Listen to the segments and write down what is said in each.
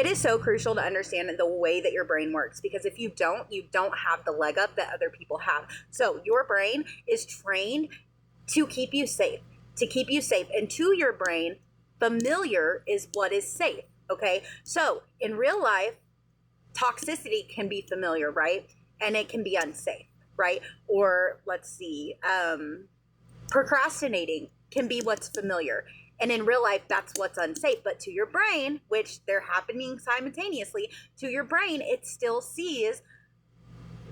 is so crucial to understand the way that your brain works, because if you don't have the leg up that other people have. So your brain is trained to keep you safe, and to your brain, familiar is what is safe. Okay. So in real life, toxicity can be familiar, right? And it can be unsafe, right? Or let's see, procrastinating can be what's familiar. And in real life, that's what's unsafe. But to your brain, which they're happening simultaneously, to your brain, it still sees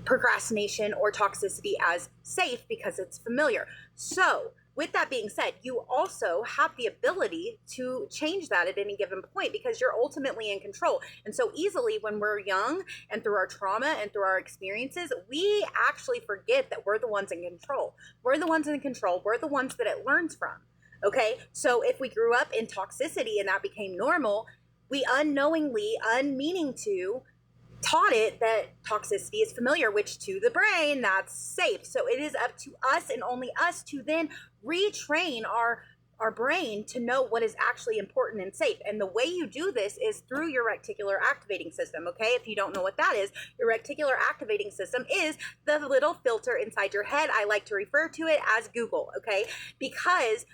procrastination or toxicity as safe because it's familiar. So with that being said, you also have the ability to change that at any given point, because you're ultimately in control. And so easily when we're young and through our trauma and through our experiences, we actually forget that we're the ones in control. We're the ones in control. We're the ones that it learns from. Okay. So if we grew up in toxicity and that became normal, we unknowingly, unmeaning to, taught it that toxicity is familiar, which to the brain, that's safe. So it is up to us and only us to then retrain our brain to know what is actually important and safe. And the way you do this is through your reticular activating system. Okay. If you don't know what that is, your reticular activating system is the little filter inside your head. I like to refer to it as Google. Okay. Because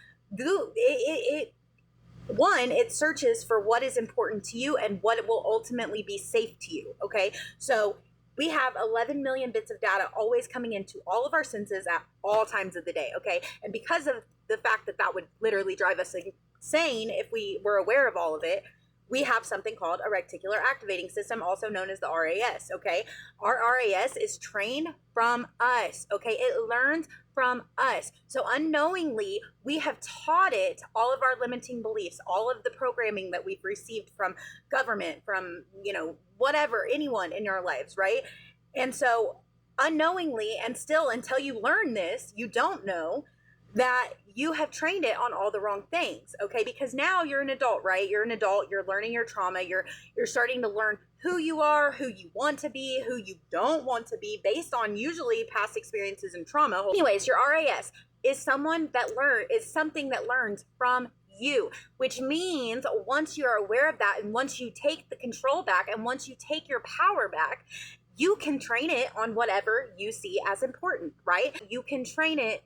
it searches for what is important to you and what will ultimately be safe to you. Okay. So we have 11 million bits of data always coming into all of our senses at all times of the day. Okay. And because of the fact that that would literally drive us insane if we were aware of all of it, we have something called a reticular activating system, also known as the RAS. Okay. Our RAS is trained from us. Okay. It learns from us. So unknowingly, we have taught it all of our limiting beliefs, all of the programming that we've received from government, from, whatever, anyone in our lives. Right. And so unknowingly, and still until you learn this, you don't know that you have trained it on all the wrong things. Okay. Because now you're an adult, right? You're an adult, you're learning your trauma. You're starting to learn who you are, who you want to be, who you don't want to be, based on usually past experiences and trauma. Anyways, your RAS is something that learns from you, which means once you're aware of that, and once you take the control back, and once you take your power back, you can train it on whatever you see as important, right? You can train it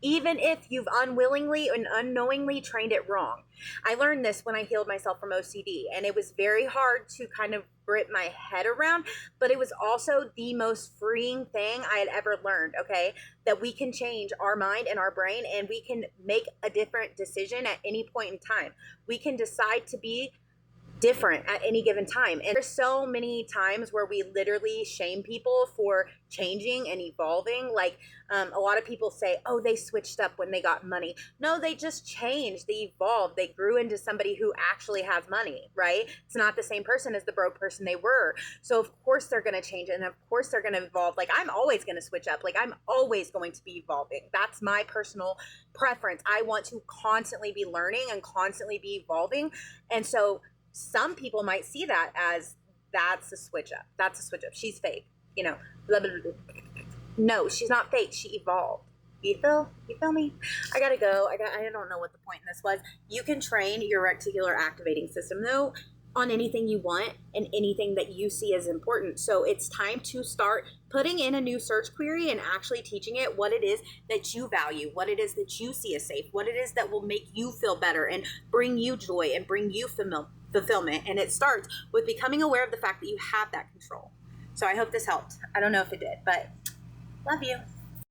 even if you've unwillingly and unknowingly trained it wrong. I learned this when I healed myself from OCD, and it was very hard to kind of grip my head around, but it was also the most freeing thing I had ever learned, okay? That we can change our mind and our brain, and we can make a different decision at any point in time. We can decide to be different at any given time. And there's so many times where we literally shame people for changing and evolving. Like a lot of people say, oh, they switched up when they got money. No, they just changed. They evolved. They grew into somebody who actually has money, right? It's not the same person as the broke person they were. So of course they're going to change, and of course they're going to evolve. Like I'm always going to switch up. Like I'm always going to be evolving. That's my personal preference. I want to constantly be learning and constantly be evolving. And so some people might see that as that's a switch up. That's a switch up. She's fake, blah, blah, blah. No, she's not fake. She evolved. You feel me? I gotta go. I don't know what the point in this was. You can train your reticular activating system though on anything you want and anything that you see as important. So it's time to start putting in a new search query and actually teaching it what it is that you value, what it is that you see as safe, what it is that will make you feel better and bring you joy and bring you fulfillment. And it starts with becoming aware of the fact that you have that control. So I hope this helped. I don't know if it did, but love you.